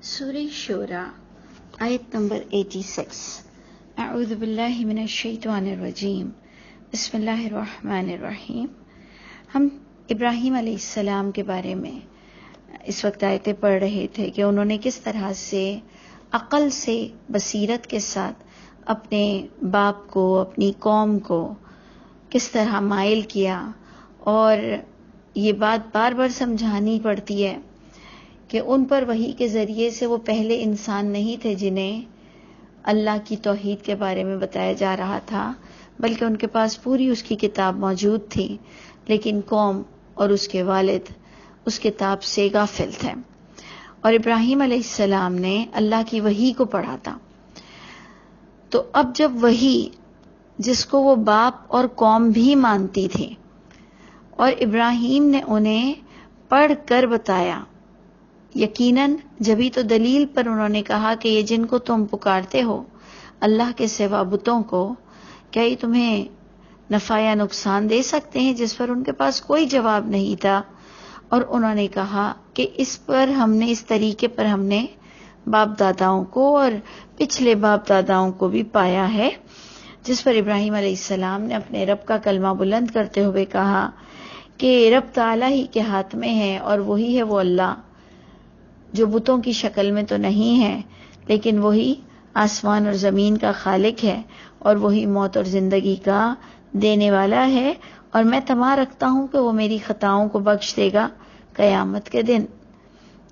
سورہ شورى آیت نمبر 86۔ اعوذ باللہ من الشیطان الرجیم، بسم اللہ الرحمن الرحیم۔ ہم ابراہیم علیہ السلام کے بارے میں اس وقت آیتیں پڑھ رہے تھے کہ انہوں نے کس طرح سے عقل سے، بصیرت کے ساتھ اپنے باپ کو، اپنی قوم کو کس طرح مائل کیا، اور یہ بات بار بار سمجھانی پڑتی ہے کہ ان پر وحی کے ذریعے سے وہ پہلے انسان نہیں تھے جنہیں اللہ کی توحید کے بارے میں بتایا جا رہا تھا، بلکہ ان کے پاس پوری اس کی کتاب موجود تھی، لیکن قوم اور اس کے والد اس کتاب سے غافل تھے۔ اور ابراہیم علیہ السلام نے اللہ کی وحی کو پڑھا تھا۔ تو اب جب وحی جس کو وہ باپ اور قوم بھی مانتی تھی، اور ابراہیم نے انہیں پڑھ کر بتایا، یقیناً جبھی تو دلیل پر انہوں نے کہا کہ یہ جن کو تم پکارتے ہو اللہ کے سوا بتوں کو، کیا یہ تمہیں نفع یا نقصان دے سکتے ہیں؟ جس پر ان کے پاس کوئی جواب نہیں تھا، اور انہوں نے کہا کہ اس طریقے پر ہم نے باپ داداؤں کو اور پچھلے باپ داداؤں کو بھی پایا ہے، جس پر ابراہیم علیہ السلام نے اپنے رب کا کلمہ بلند کرتے ہوئے کہا کہ رب تعالیٰ ہی کے ہاتھ میں ہے، اور وہی ہے وہ اللہ جو بتوں کی شکل میں تو نہیں ہے، لیکن وہی آسمان اور زمین کا خالق ہے، اور وہی موت اور زندگی کا دینے والا ہے، اور میں طمع رکھتا ہوں کہ وہ میری خطاؤں کو بخش دے گا قیامت کے دن،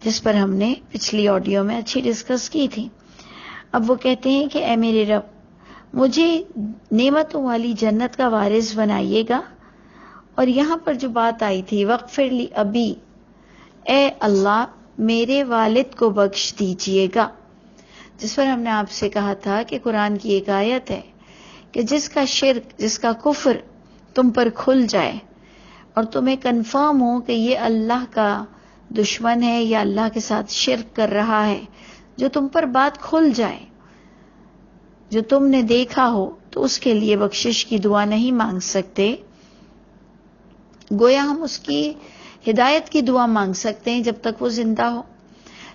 جس پر ہم نے پچھلی آڈیو میں اچھی ڈسکس کی تھی۔ اب وہ کہتے ہیں کہ اے میرے رب، مجھے نعمتوں والی جنت کا وارث بنائیے گا۔ اور یہاں پر جو بات آئی تھی وغفر لی ابی، اے اللہ میرے والد کو بخش دیجئے گا، جس پر ہم نے آپ سے کہا تھا کہ قرآن کی ایک آیت ہے کہ جس کا شرک، جس کا کفر تم پر کھل جائے اور تمہیں کنفرم ہو کہ یہ اللہ کا دشمن ہے یا اللہ کے ساتھ شرک کر رہا ہے، جو تم پر بات کھل جائے، جو تم نے دیکھا ہو، تو اس کے لیے بخشش کی دعا نہیں مانگ سکتے۔ گویا ہم اس کی ہدایت کی دعا مانگ سکتے ہیں جب تک وہ زندہ ہو،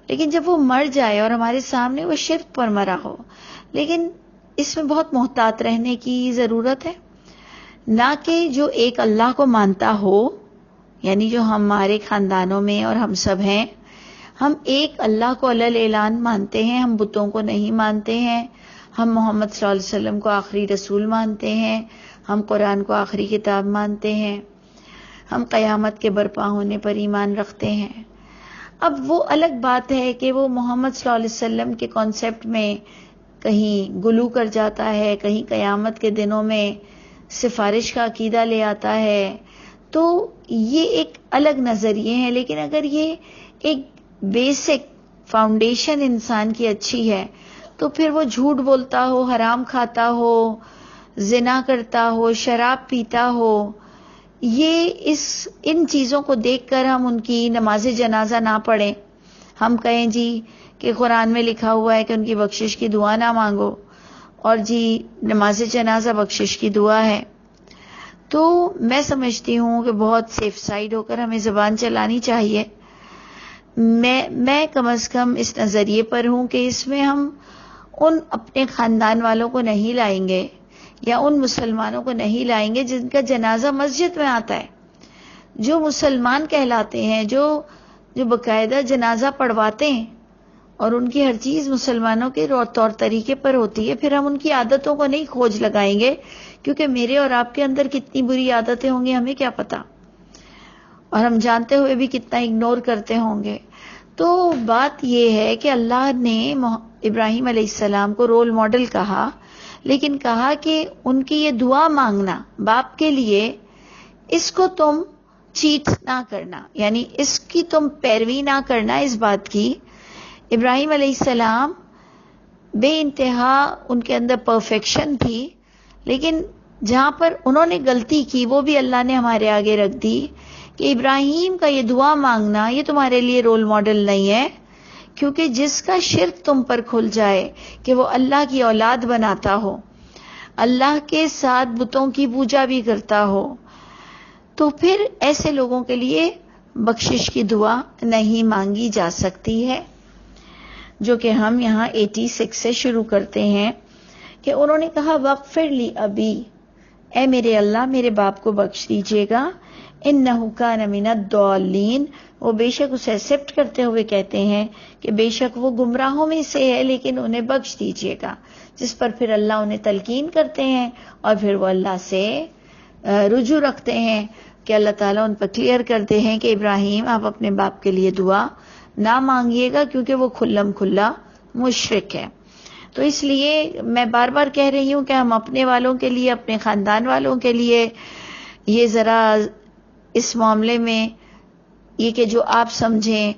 لیکن جب وہ مر جائے اور ہمارے سامنے وہ شرک پر مرا ہو، لیکن اس میں بہت محتاط رہنے کی ضرورت ہے، نہ کہ جو ایک اللہ کو مانتا ہو، یعنی جو ہمارے خاندانوں میں اور ہم سب ہیں، ہم ایک اللہ کو علی الاعلان مانتے ہیں، ہم بتوں کو نہیں مانتے ہیں، ہم محمد صلی اللہ علیہ وسلم کو آخری رسول مانتے ہیں، ہم قرآن کو آخری کتاب مانتے ہیں، ہم قیامت کے برپا ہونے پر ایمان رکھتے ہیں۔ اب وہ الگ بات ہے کہ وہ محمد صلی اللہ علیہ وسلم کے کانسیپٹ میں کہیں گلو کر جاتا ہے، کہیں قیامت کے دنوں میں سفارش کا عقیدہ لے آتا ہے، تو یہ ایک الگ نظریے ہیں۔ لیکن اگر یہ ایک بیسک فاؤنڈیشن انسان کی اچھی ہے، تو پھر وہ جھوٹ بولتا ہو، حرام کھاتا ہو، زنا کرتا ہو، شراب پیتا ہو، ان چیزوں کو دیکھ کر ہم ان کی نماز جنازہ نہ پڑھیں، ہم کہیں جی کہ قرآن میں لکھا ہوا ہے کہ ان کی بخشش کی دعا نہ مانگو، اور جی نماز جنازہ بخشش کی دعا ہے، تو میں سمجھتی ہوں کہ بہت سیف سائیڈ ہو کر ہمیں زبان چلانی چاہیے۔ میں کم از کم اس نظریے پر ہوں کہ اس میں ہم ان اپنے خاندان والوں کو نہیں لائیں گے، یا ان مسلمانوں کو نہیں لائیں گے جن کا جنازہ مسجد میں آتا ہے، جو مسلمان کہلاتے ہیں، جو باقاعدہ جنازہ پڑھواتے ہیں، اور ان کی ہر چیز مسلمانوں کے طور طریقے پر ہوتی ہے۔ پھر ہم ان کی عادتوں کو نہیں کھوج لگائیں گے، کیونکہ میرے اور آپ کے اندر کتنی بری عادتیں ہوں گی ہمیں کیا پتا، اور ہم جانتے ہوئے بھی کتنا اگنور کرتے ہوں گے۔ تو بات یہ ہے کہ اللہ نے ابراہیم علیہ السلام کو رول ماڈل کہا، لیکن کہا کہ ان کی یہ دعا مانگنا باپ کے لیے، اس کو تم چیٹ نہ کرنا، یعنی اس کی تم پیروی نہ کرنا اس بات کی۔ ابراہیم علیہ السلام بے انتہا ان کے اندر پرفیکشن تھی، لیکن جہاں پر انہوں نے غلطی کی وہ بھی اللہ نے ہمارے آگے رکھ دی کہ ابراہیم کا یہ دعا مانگنا یہ تمہارے لیے رول ماڈل نہیں ہے، کیونکہ جس کا شرک تم پر کھل جائے کہ وہ اللہ کی اولاد بناتا ہو، اللہ کے ساتھ بتوں کی پوجا بھی کرتا ہو، تو پھر ایسے لوگوں کے لیے بخشش کی دعا نہیں مانگی جا سکتی ہے۔ جو کہ ہم یہاں 86 سے شروع کرتے ہیں کہ انہوں نے کہا وغفر لی ابی، اے میرے اللہ میرے باپ کو بخش دیجیے گا، انہ کان من الضالین، وہ بے شک اسے ایکسپٹ کرتے ہوئے کہتے ہیں کہ بے شک وہ گمراہوں میں سے ہے لیکن انہیں بخش دیجیے گا، جس پر پھر اللہ انہیں تلقین کرتے ہیں اور پھر وہ اللہ سے رجوع رکھتے ہیں کہ اللہ تعالیٰ ان پر کلیئر کرتے ہیں کہ ابراہیم آپ اپنے باپ کے لیے دعا نہ مانگیے گا کیونکہ وہ کھلم کھلا مشرک ہے۔ تو اس لیے میں بار بار کہہ رہی ہوں کہ ہم اپنے والوں کے لیے، اپنے خاندان والوں کے لیے یہ ذرا اس معاملے میں یہ کہ جو آپ سمجھیں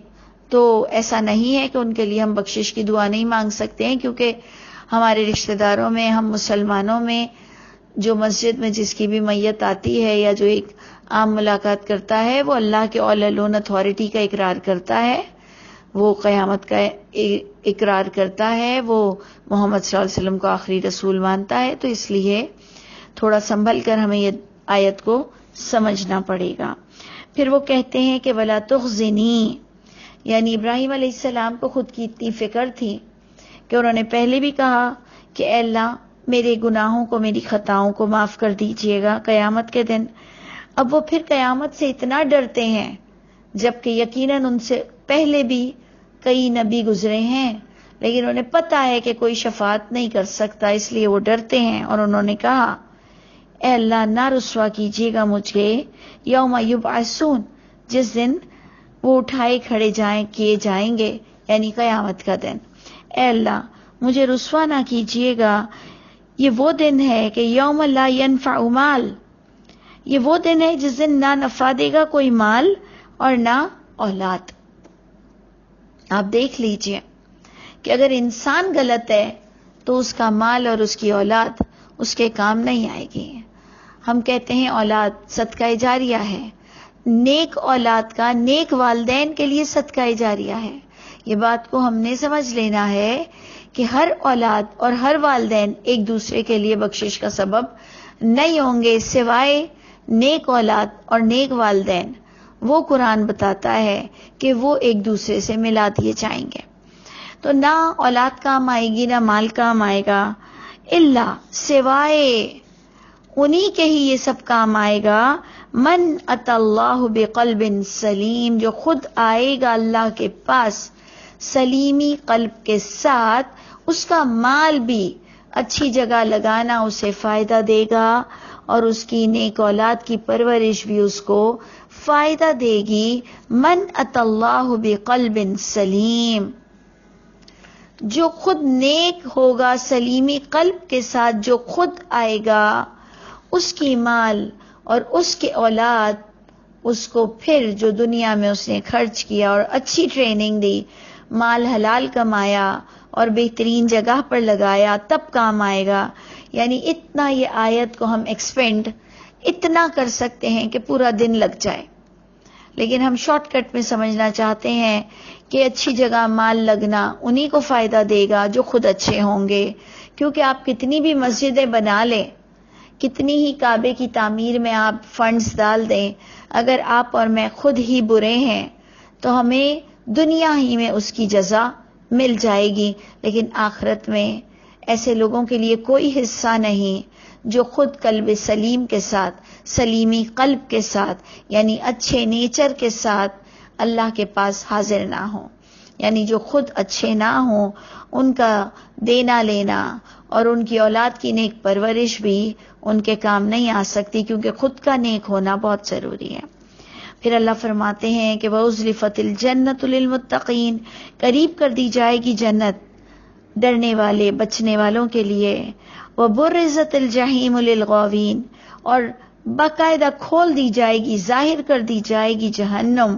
تو ایسا نہیں ہے کہ ان کے لیے ہم بخشش کی دعا نہیں مانگ سکتے ہیں، کیونکہ ہمارے رشتہ داروں میں، ہم مسلمانوں میں جو مسجد میں جس کی بھی میت آتی ہے یا جو ایک عام ملاقات کرتا ہے وہ اللہ کے آل الون اتھارٹی کا اقرار کرتا ہے، وہ قیامت کا اقرار کرتا ہے، وہ محمد صلی اللہ علیہ وسلم کو آخری رسول مانتا ہے، تو اس لیے تھوڑا سنبھل کر ہمیں یہ آیت کو سمجھنا پڑے گا۔ پھر وہ کہتے ہیں کہ وَلَا تُخْزِنِی، یعنی ابراہیم علیہ السلام کو خود کی اتنی فکر تھی کہ انہوں نے پہلے بھی کہا کہ اے اللہ میرے گناہوں کو، میری خطاؤں کو معاف کر دیجئے گا قیامت کے دن۔ اب وہ پھر قیامت سے اتنا ڈرتے ہیں جبکہ یقیناً ان سے پہلے بھی کئی نبی گزرے ہیں، لیکن انہیں پتہ ہے کہ کوئی شفاعت نہیں کر سکتا، اس لیے وہ ڈرتے ہیں، اور انہوں نے کہا اے اللہ نہ رسوا کیجیے گا مجھے یوم یبعثون، جس دن وہ اٹھائے کھڑے کیے جائیں گے، یعنی قیامت کا دن۔ اے اللہ مجھے رسوا نہ کیجیے گا، یہ وہ دن ہے کہ یوم لا ینفع مال، یہ وہ دن ہے جس دن نہ نفع دے گا کوئی مال اور نہ اولاد۔ آپ دیکھ لیجئے کہ اگر انسان غلط ہے تو اس کا مال اور اس کی اولاد اس کے کام نہیں آئے گی۔ ہم کہتے ہیں اولاد صدقہ جاریہ ہے، نیک اولاد کا نیک والدین کے لیے صدقہ جاریہ ہے۔ یہ بات کو ہم نے سمجھ لینا ہے کہ ہر اولاد اور ہر والدین ایک دوسرے کے لیے بخشش کا سبب نہیں ہوں گے سوائے نیک اولاد اور نیک والدین۔ وہ قرآن بتاتا ہے کہ وہ ایک دوسرے سے ملا دیے جائیں گے، تو نہ اولاد کام آئے گی نہ مال کام آئے گا، الا سوائے انہی کے ہی یہ سب کام آئے گا من اتی اللہ بقلب سلیم، جو خود آئے گا اللہ کے پاس سلیمی قلب کے ساتھ، اس کا مال بھی اچھی جگہ لگانا اسے فائدہ دے گا اور اس کی نیک اولاد کی پرورش بھی اس کو فائدہ دے گی۔ من اتی اللہ بقلب سلیم، جو خود نیک ہوگا سلیمی قلب کے ساتھ، جو خود آئے گا، اس کی مال اور اس کے اولاد اس کو پھر جو دنیا میں اس نے خرچ کیا اور اچھی ٹریننگ دی، مال حلال کمایا اور بہترین جگہ پر لگایا، تب کام آئے گا۔ یعنی اتنا یہ آیت کو ہم ایکسپینڈ اتنا کر سکتے ہیں کہ پورا دن لگ جائے، لیکن ہم شارٹ کٹ میں سمجھنا چاہتے ہیں کہ اچھی جگہ مال لگنا انہی کو فائدہ دے گا جو خود اچھے ہوں گے، کیونکہ آپ کتنی بھی مسجدیں بنا لیں، کتنی ہی کعبے کی تعمیر میں آپ فنڈز ڈال دیں، اگر آپ اور میں خود ہی برے ہیں تو ہمیں دنیا ہی میں اس کی جزا مل جائے گی، لیکن آخرت میں ایسے لوگوں کے لیے کوئی حصہ نہیں جو خود قلب سلیم کے ساتھ، سلیمی قلب کے ساتھ، یعنی اچھے نیچر کے ساتھ اللہ کے پاس حاضر نہ ہوں۔ یعنی جو خود اچھے نہ ہوں، ان کا دینا لینا اور ان کی اولاد کی نیک پرورش بھی ان کے کام نہیں آ سکتی، کیونکہ خود کا نیک ہونا بہت ضروری ہے۔ پھر اللہ فرماتے ہیں کہ وَأُزْلِفَتِ الْجَنَّةُ لِلْمُتَّقِينَ، قریب کر دی جائے گی جنت ڈرنے والے بچنے والوں کے لیے، وَبُرِّزَتِ الْجَحِيمُ لِلْغَاوِينَ، اور باقاعدہ کھول دی جائے گی، ظاہر کر دی جائے گی جہنم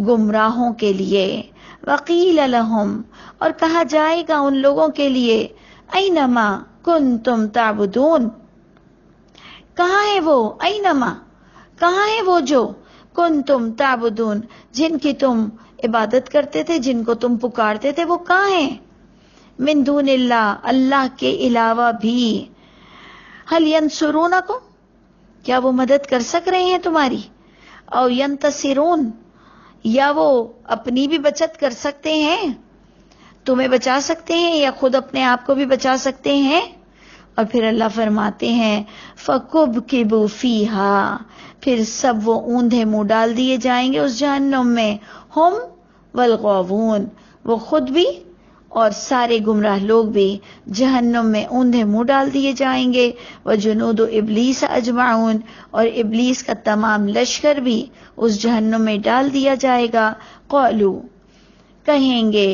گمراہوں کے لیے، وَقِيلَ لَهُمْ، اور کہا جائے گا ان لوگوں کے لیے، اَيْنَمَا كُنْتُمْ تَعْبُدُونَ، کہاں ہے وہ، اَيْنَمَا، کہاں ہے وہ جو کنتم تعبدون، جن کی تم عبادت کرتے تھے، جن کو تم پکارتے تھے، وہ کہاں ہیں؟ من دون اللہ، اللہ کے علاوہ بھی۔ هل ینصرونکم، کیا وہ مدد کر سک رہے ہیں تمہاری؟ او ینتصرون، یا وہ اپنی بھی بچت کر سکتے ہیں؟ تمہیں بچا سکتے ہیں یا خود اپنے آپ کو بھی بچا سکتے ہیں؟ اور پھر اللہ فرماتے ہیں فَكُبْكِبُوا فِيهَا، پھر سب وہ اوندھے منہ ڈال دیے جائیں گے اس جہنم میں، ہم والغاوون، وہ خود بھی اور سارے گمراہ لوگ بھی جہنم میں اوندھے منہ ڈال دیے جائیں گے، وجنود ابلیس اجمعون، اور ابلیس کا تمام لشکر بھی اس جہنم میں ڈال دیا جائے گا۔ قالو، کہیں گے،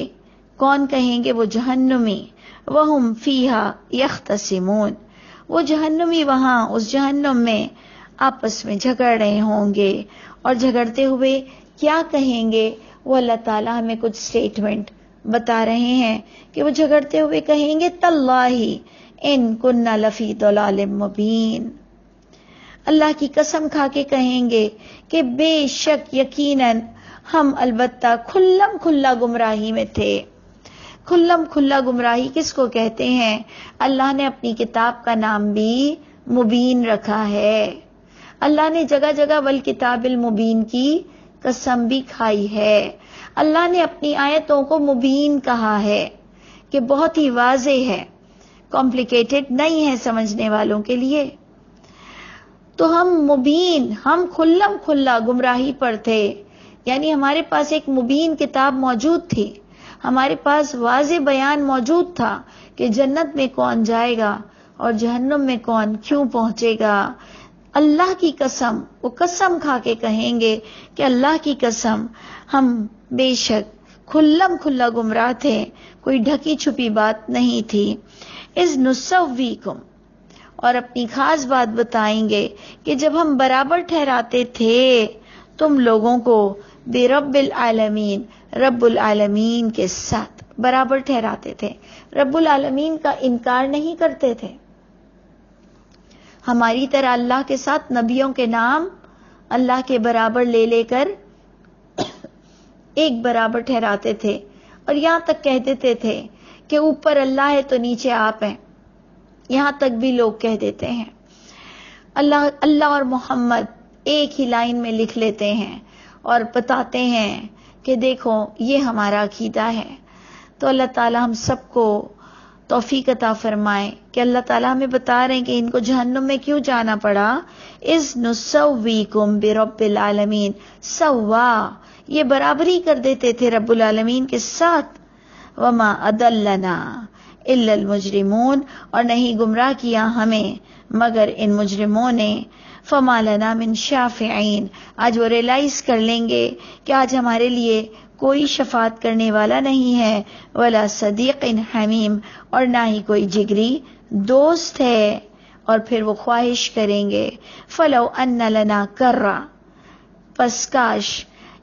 کون کہیں گے؟ وہ جہنمی، وہم فیہا یختصمون، وہ جہنمی وہاں اس جہنم میں آپس میں جھگڑ رہے ہوں گے، اور جھگڑتے ہوئے کیا کہیں گے؟ وہ اللہ تعالیٰ ہمیں کچھ سٹیٹمنٹ بتا رہے ہیں کہ وہ جھگڑتے ہوئے کہیں گے تاللہ ان کننا لفی ضلال مبین، اللہ کی قسم کھا کے کہیں گے کہ بے شک یقیناً ہم البتہ کھلم کھلا گمراہی میں تھے۔ کھلم کھلا گمراہی کس کو کہتے ہیں؟ اللہ نے اپنی کتاب کا نام بھی مبین رکھا ہے، اللہ نے جگہ جگہ والکتاب المبین کی قسم بھی کھائی ہے، اللہ نے اپنی آیتوں کو مبین کہا ہے کہ بہت ہی واضح ہے، کمپلیکیٹڈ نہیں ہے سمجھنے والوں کے لیے۔ تو ہم مبین، ہم کھلم کھلا گمراہی پر تھے، یعنی ہمارے پاس ایک مبین کتاب موجود تھی، ہمارے پاس واضح بیان موجود تھا کہ جنت میں کون جائے گا اور جہنم میں کون کیوں پہنچے گا۔ اللہ کی قسم، وہ قسم کھا کے کہیں گے کہ اللہ کی قسم ہم بے شک کھلم کھلا گمراہ تھے، کوئی ڈھکی چھپی بات نہیں تھی۔ اذ نسویکم، اور اپنی خاص بات بتائیں گے کہ جب ہم برابر ٹھہراتے تھے تم لوگوں کو برب العالمین، رب العالمین کے ساتھ برابر ٹھہراتے تھے، رب العالمین کا انکار نہیں کرتے تھے، ہماری طرح اللہ کے ساتھ نبیوں کے نام اللہ کے برابر لے لے کر ایک برابر ٹھہراتے تھے، اور یہاں تک کہہ دیتے تھے کہ اوپر اللہ ہے تو نیچے آپ ہیں، یہاں تک بھی لوگ کہہ دیتے ہیں۔ اللہ اور محمد ایک ہی لائن میں لکھ لیتے ہیں اور بتاتے ہیں کہ دیکھو یہ ہمارا عقیدہ ہے۔ تو اللہ تعالی ہم سب کو توفیق عطا فرمائے کہ اللہ تعالیٰ ہمیں بتا رہے ہیں کہ ان کو جہنم میں کیوں جانا پڑا۔ اذ نسویکم برب العالمین، سوا، یہ برابری کر دیتے تھے رب العالمین کے ساتھ۔ وما اضلنا الا المجرمون، اور نہیں گمراہ کیا ہمیں مگر ان مجرموں نے۔ فما لنا من شافعین، آج وہ ریلائز کر لیں گے کہ آج ہمارے لیے کوئی شفاعت کرنے والا نہیں ہے، ولا صدیق حمیم، اور نہ ہی کوئی جگری دوست ہے۔ اور پھر وہ خواہش کریں گے فلو ان لنا کرا، پس کاش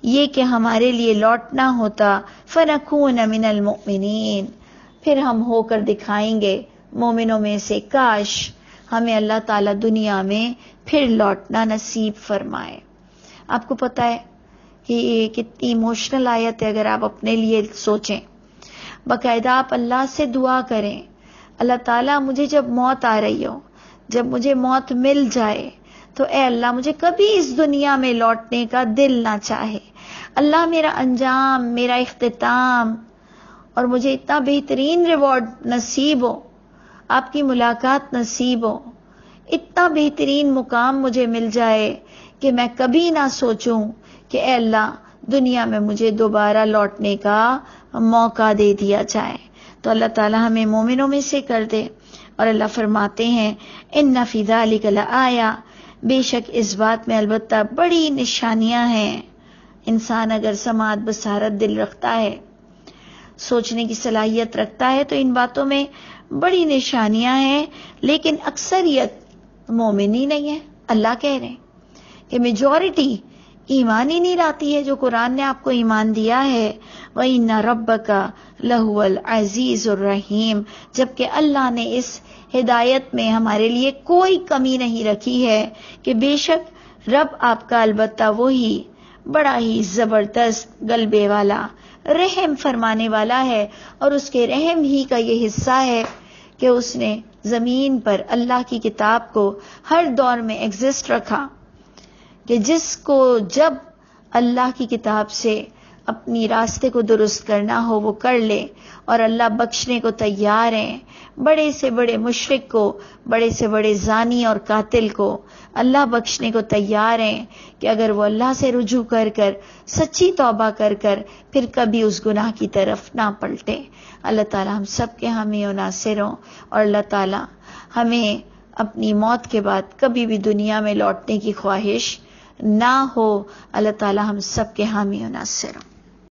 یہ کہ ہمارے لیے لوٹنا ہوتا، فنکون من المؤمنین، پھر ہم ہو کر دکھائیں گے مومنوں میں سے، کاش ہمیں اللہ تعالیٰ دنیا میں پھر لوٹنا نصیب فرمائے۔ آپ کو پتہ ہے کہ یہ کتنی ایموشنل آیت ہے، اگر آپ اپنے لیے سوچیں، باقاعدہ آپ اللہ سے دعا کریں، اللہ تعالیٰ مجھے جب موت آ رہی ہو، جب مجھے موت مل جائے تو اے اللہ مجھے کبھی اس دنیا میں لوٹنے کا دل نہ چاہے، اللہ میرا انجام، میرا اختتام، اور مجھے اتنا بہترین ریوارڈ نصیب ہو، آپ کی ملاقات نصیب ہو، اتنا بہترین مقام مجھے مل جائے کہ میں کبھی نہ سوچوں کہ اے اللہ دنیا میں مجھے دوبارہ لوٹنے کا موقع دے دیا جائے۔ تو اللہ تعالی ہمیں مومنوں میں سے کر دے۔ اور اللہ فرماتے ہیں ان فی ذلک لآیہ، بے شک اس بات میں البتہ بڑی نشانیاں ہیں۔ انسان اگر سماعت بصارت دل رکھتا ہے، سوچنے کی صلاحیت رکھتا ہے، تو ان باتوں میں بڑی نشانیاں ہیں، لیکن اکثریت مومن ہی نہیں ہے۔ اللہ کہہ رہے ہیں کہ میجورٹی ایمان ہی نہیں لاتی ہے جو قرآن نے آپ کو ایمان دیا ہے۔ وَإِنَّ رَبَّكَ لَهُوَ الْعَزِيزُ الرَّحِيمُ، جبکہ اللہ نے اس ہدایت میں ہمارے لیے کوئی کمی نہیں رکھی ہے کہ بے شک رب آپ کا البتہ وہی بڑا ہی زبردست غلبے والا، رحم فرمانے والا ہے، اور اس کے رحم ہی کا یہ حصہ ہے کہ اس نے زمین پر اللہ کی کتاب کو ہر دور میں ایگزسٹ رکھا، کہ جس کو جب اللہ کی کتاب سے اپنی راستے کو درست کرنا ہو وہ کر لے، اور اللہ بخشنے کو تیار ہیں۔ بڑے سے بڑے مشرک کو، بڑے سے بڑے زانی اور قاتل کو اللہ بخشنے کو تیار ہیں کہ اگر وہ اللہ سے رجوع کر کر سچی توبہ کر کر پھر کبھی اس گناہ کی طرف نہ پلٹے۔ اللہ تعالی ہم سب کے حامی و ناصر ہوں، اور اللہ تعالی ہمیں اپنی موت کے بعد کبھی بھی دنیا میں لوٹنے کی خواہش نہ ہو۔ اللہ تعالی ہم سب کے حامی و ناصر ہوں۔